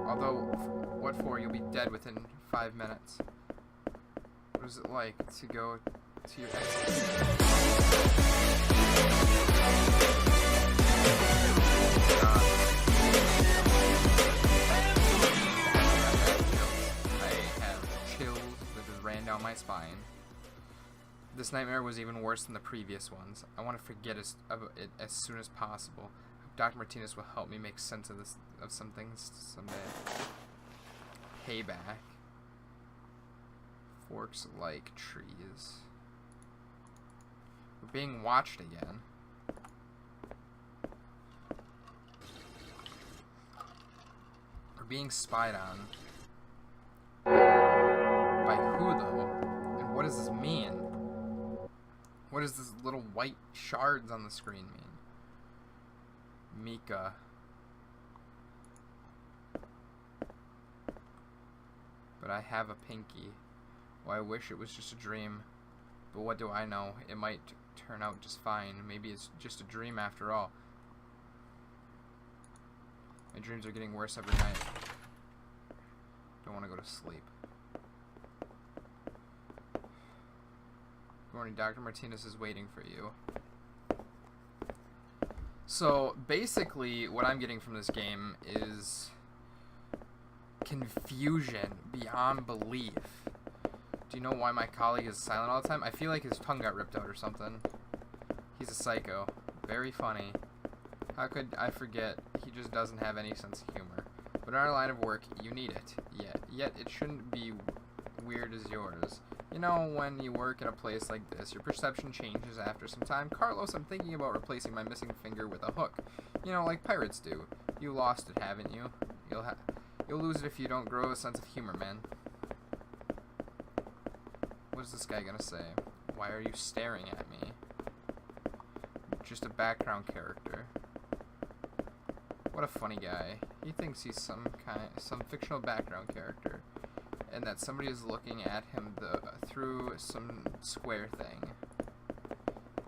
Although, what for? You'll be dead within 5 minutes. What is it like to go to your execution? I have chills that just ran down my spine. This nightmare was even worse than the previous ones. I want to forget it as soon as possible. Dr. Martinez will help me make sense of some things someday. Payback. Forks like trees. We're being watched again. We're being spied on. By who, though? And what does this mean? What does this little white shards on the screen mean? Mika. But I have a pinky. Well, I wish it was just a dream. But what do I know? It might turn out just fine. Maybe it's just a dream after all. My dreams are getting worse every night. Don't want to go to sleep. Good morning, Dr. Martinez is waiting for you. So, basically, what I'm getting from this game is confusion beyond belief. Do you know why my colleague is silent all the time? I feel like his tongue got ripped out or something. He's a psycho. Very funny. How could I forget? He just doesn't have any sense of humor. But in our line of work, you need it. Yet it shouldn't be weird as yours. You know, when you work in a place like this, your perception changes after some time. Carlos, I'm thinking about replacing my missing finger with a hook. You know, like pirates do. You lost it, haven't you? You'll lose it if you don't grow a sense of humor, man. What is this guy gonna say? Why are you staring at me? Just a background character. What a funny guy. He thinks he's some fictional background character. And that somebody is looking at him through some square thing.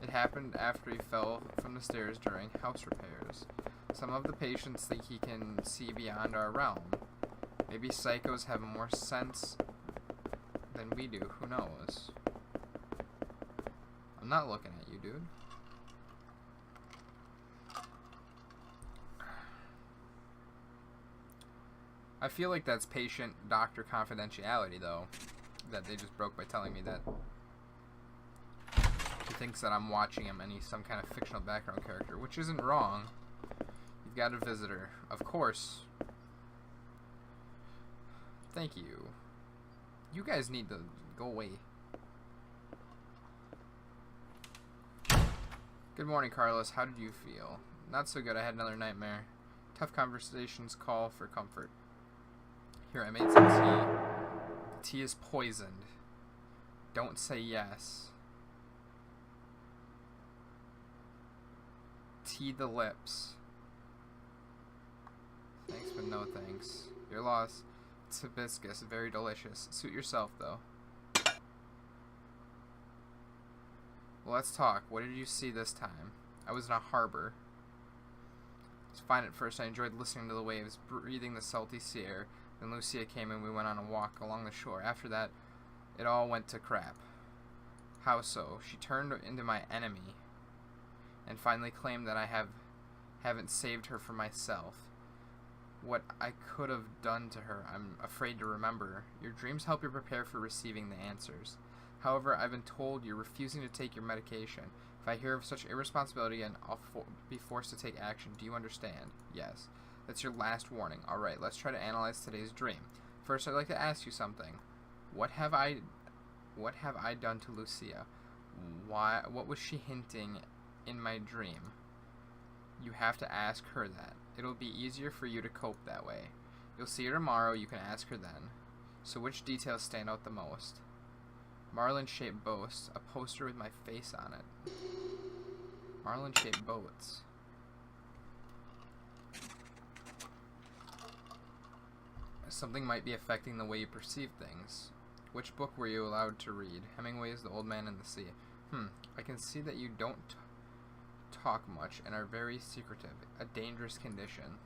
It happened after he fell from the stairs during house repairs. Some of the patients think he can see beyond our realm. Maybe psychos have more sense than we do. Who knows? I'm not looking at you, dude. I feel like that's patient-doctor confidentiality, though, that they just broke by telling me that he thinks that I'm watching him and he's some kind of fictional background character, which isn't wrong. You've got a visitor. Of course. Thank you. You guys need to go away. Good morning, Carlos. How did you feel? Not so good. I had another nightmare. Tough conversations call for comfort. Here, I made some tea. The tea is poisoned. Don't say yes. Tea the lips. Thanks, but no thanks. Your loss. It's hibiscus. Very delicious. Suit yourself, though. Well, let's talk. What did you see this time? I was in a harbor. It was fine at first. I enjoyed listening to the waves, breathing the salty sea air. Then Lucia came and we went on a walk along the shore. After that, it all went to crap. How so? She turned into my enemy and finally claimed that I haven't saved her for myself. What I could have done to her, I'm afraid to remember. Your dreams help you prepare for receiving the answers. However, I've been told you're refusing to take your medication. If I hear of such irresponsibility, and I'll be forced to take action. Do you understand? Yes. That's your last warning. Alright, let's try to analyze today's dream. First, I'd like to ask you something. What have I done to Lucia? What was she hinting in my dream? You have to ask her that. It'll be easier for you to cope that way. You'll see her tomorrow, you can ask her then. So which details stand out the most? Marlin-shaped boats. A poster with my face on it. Marlin-shaped boats. Something might be affecting the way you perceive things. Which book were you allowed to read? Hemingway's The Old Man and the Sea. I can see that you don't talk much and are very secretive. A dangerous condition.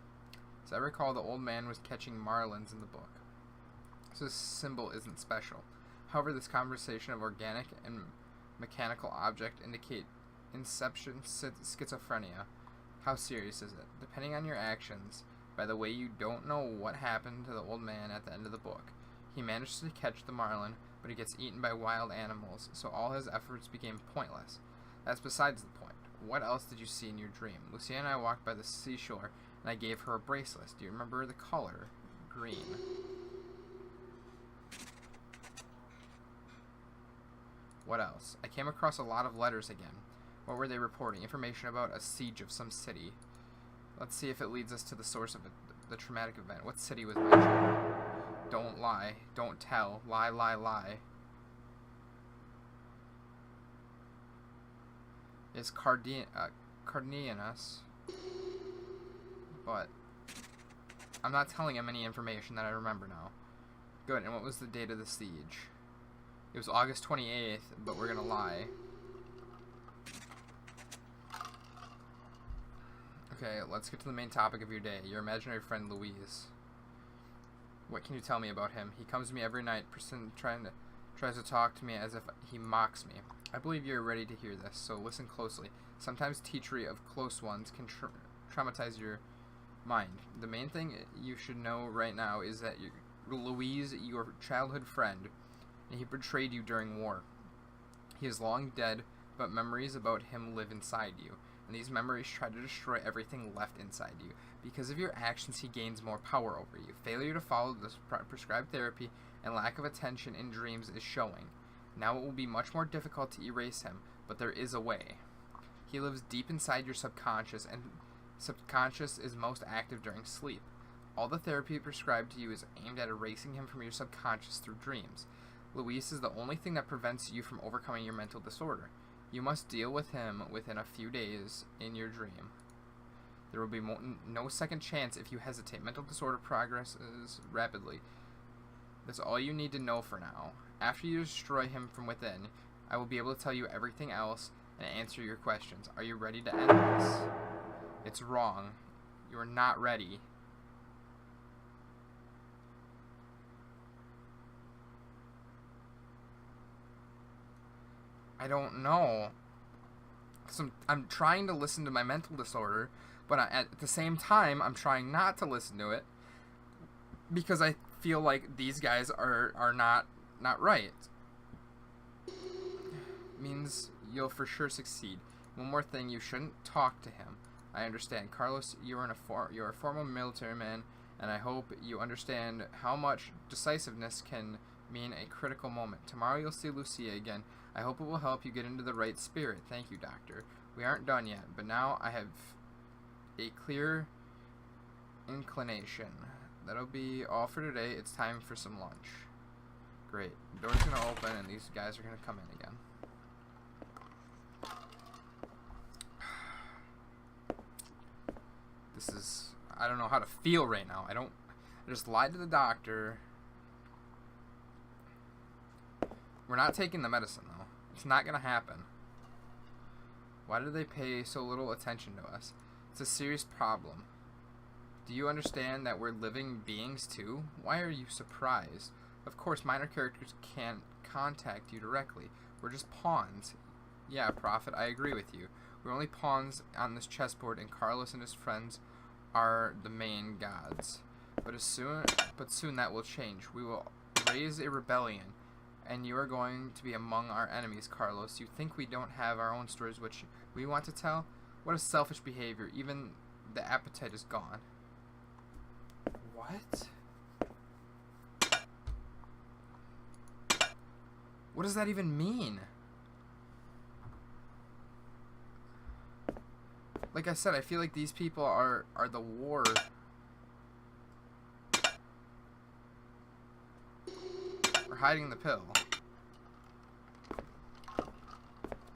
As I recall, the old man was catching marlins in the book. So this symbol isn't special. However, this conversation of organic and mechanical object indicate inception schizophrenia. How serious is it? Depending on your actions, by the way, you don't know what happened to the old man at the end of the book. He managed to catch the marlin, but he gets eaten by wild animals, so all his efforts became pointless. That's besides the point. What else did you see in your dream? Lucia and I walked by the seashore, and I gave her a bracelet. Do you remember the color? Green. What else? I came across a lot of letters again. What were they reporting? Information about a siege of some city. Let's see if it leads us to the source of the traumatic event. What city was mentioned? Don't lie. Don't tell. Lie, lie, lie. Is Cardenas. But I'm not telling him any information that I remember now. Good, and what was the date of the siege? It was August 28th, but we're gonna lie. Okay, let's get to the main topic of your day. Your imaginary friend, Louise. What can you tell me about him? He comes to me every night, tries to talk to me as if he mocks me. I believe you're ready to hear this, so listen closely. Sometimes teachery of close ones can traumatize your mind. The main thing you should know right now is that Louise, your childhood friend, and he betrayed you during war. He is long dead, but memories about him live inside you, and these memories try to destroy everything left inside you. Because of your actions, he gains more power over you. Failure to follow the prescribed therapy and lack of attention in dreams is showing. Now it will be much more difficult to erase him, but there is a way. He lives deep inside your subconscious, and subconscious is most active during sleep. All the therapy prescribed to you is aimed at erasing him from your subconscious through dreams. Luis is the only thing that prevents you from overcoming your mental disorder. You must deal with him within a few days in your dream. There will be no second chance if you hesitate. Mental disorder progresses rapidly. That's all you need to know for now. After you destroy him from within, I will be able to tell you everything else and answer your questions. Are you ready to end this? It's wrong. You are not ready. I don't know. I'm trying to listen to my mental disorder, but at the same time, I'm trying not to listen to it because I feel like these guys are not right. Means you'll for sure succeed. One more thing, you shouldn't talk to him. I understand. Carlos, you're a former military man, and I hope you understand how much decisiveness can mean a critical moment. Tomorrow you'll see Lucia again. I hope it will help you get into the right spirit. Thank you, Doctor. We aren't done yet, but now I have a clear inclination. That'll be all for today. It's time for some lunch. Great. The door's going to open, and these guys are going to come in again. This is... I don't know how to feel right now. I just lied to the doctor. We're not taking the medicine, though. It's not going to happen. Why do they pay so little attention to us? It's a serious problem. Do you understand that we're living beings, too? Why are you surprised? Of course, minor characters can't contact you directly. We're just pawns. Yeah, Prophet, I agree with you. We're only pawns on this chessboard, and Carlos and his friends are the main gods. But soon that will change. We will raise a rebellion, and you are going to be among our enemies, Carlos. You think we don't have our own stories which we want to tell? What a selfish behavior. Even the appetite is gone. What? What does that even mean? Like I said, I feel like these people are the war. Or hiding the pill.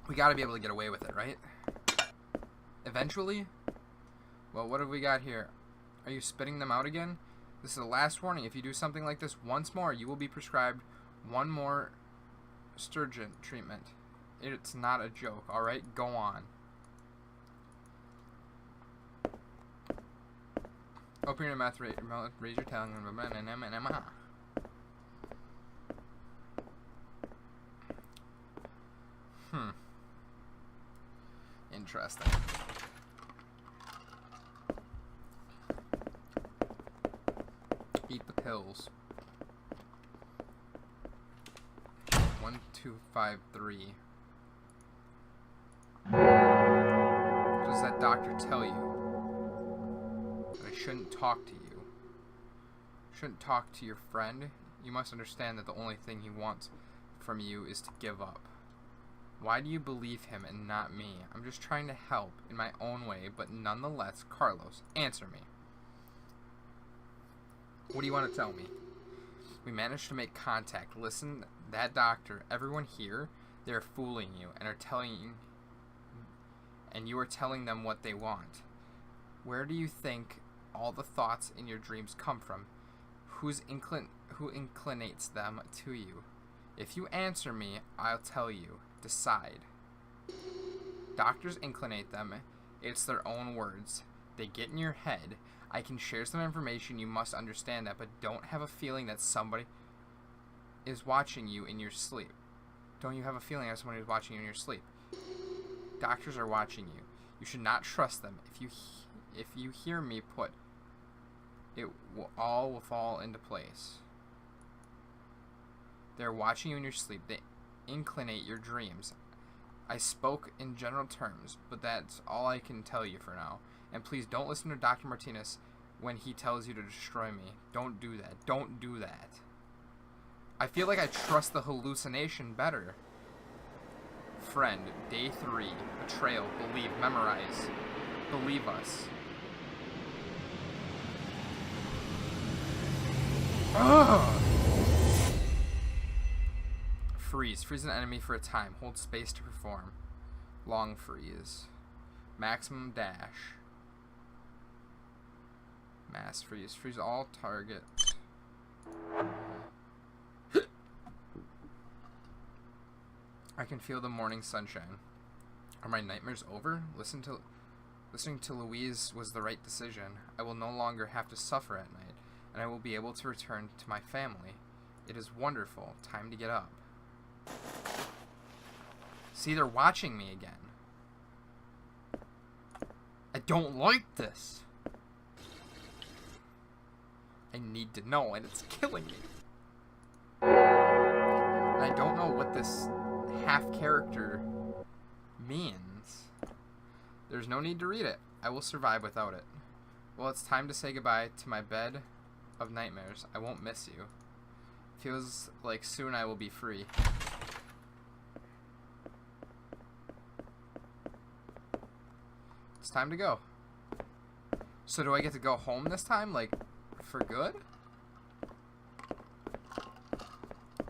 We gotta be able to get away with it, right? Eventually? Well, what have we got here? Are you spitting them out again? This is the last warning. If you do something like this once more, you will be prescribed one more sturgeon treatment. It's not a joke, alright? Go on. Open your mouth, raise your tongue, Interesting. Eat the pills. 1, 2, 5, 3. What does that doctor tell you? That I shouldn't talk to you. Shouldn't talk to your friend? You must understand that the only thing he wants from you is to give up. Why do you believe him and not me? I'm just trying to help in my own way, but nonetheless, Carlos, answer me. What do you want to tell me? We managed to make contact. Listen, that doctor, everyone here, they're fooling you and are telling you, and you are telling them what they want. Where do you think all the thoughts in your dreams come from? Who inclinates them to you? If you answer me, I'll tell you. Decide. Doctors inclinate them. It's their own words. They get in your head. I can share some information. You must understand that, but don't have a feeling that somebody is watching you in your sleep. Don't you have a feeling that somebody is watching you in your sleep? Doctors are watching you. You should not trust them. If you hear me put, it will fall into place. They're watching you in your sleep. They inclinate your dreams. I spoke in general terms, but that's all I can tell you for now. And please don't listen to Dr. Martinez when he tells you to destroy me. Don't do that. Don't do that. I feel like I trust the hallucination better. Friend, day 3. Betrayal, believe, memorize. Believe us. Ugh! Freeze. Freeze an enemy for a time. Hold space to perform. Long freeze. Maximum dash. Mass freeze. Freeze all targets. I can feel the morning sunshine. Are my nightmares over? Listening to Louise was the right decision. I will no longer have to suffer at night, and I will be able to return to my family. It is wonderful. Time to get up. See, they're watching me again. I don't like this. I need to know, and it's killing me. And I don't know what this half character means. There's no need to read it. I will survive without it. Well, it's time to say goodbye to my bed of nightmares. I won't miss you. Feels like soon I will be free. It's time to go. So do I get to go home this time? Like, for good?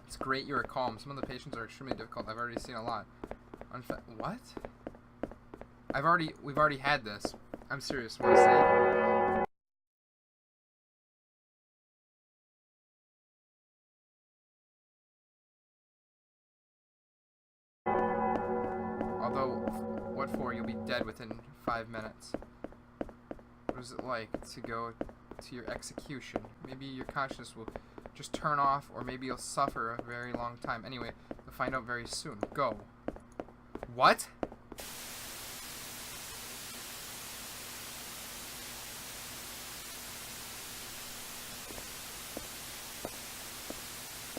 It's great you are calm. Some of the patients are extremely difficult. I've already seen a lot. What? We've already had this. I'm serious. Want to say? Although, what for? You'll be dead within 5 minutes. What is it like to go to your execution? Maybe your consciousness will just turn off, or maybe you'll suffer a very long time. Anyway, you'll find out very soon. Go. What?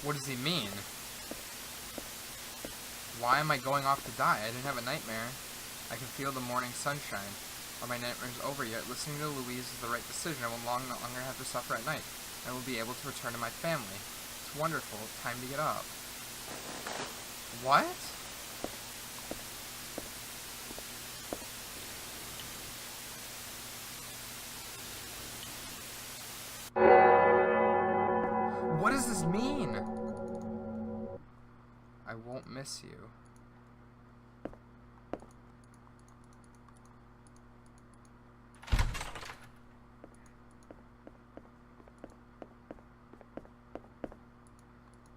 What does he mean? Why am I going off to die? I didn't have a nightmare. I can feel the morning sunshine. Are my nightmares over yet? Listening to Louise is the right decision. I will no longer have to suffer at night. I will be able to return to my family. It's wonderful. Time to get up. What? What does this mean? I won't miss you.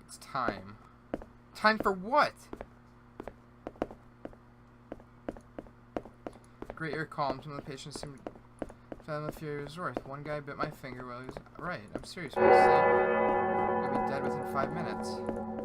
It's time. Time for what? Great, you're calm. Some of the patients seem Fathom the fury was worth. One guy bit my finger while he was... Right, I'm serious when I say I'll be dead within 5 minutes.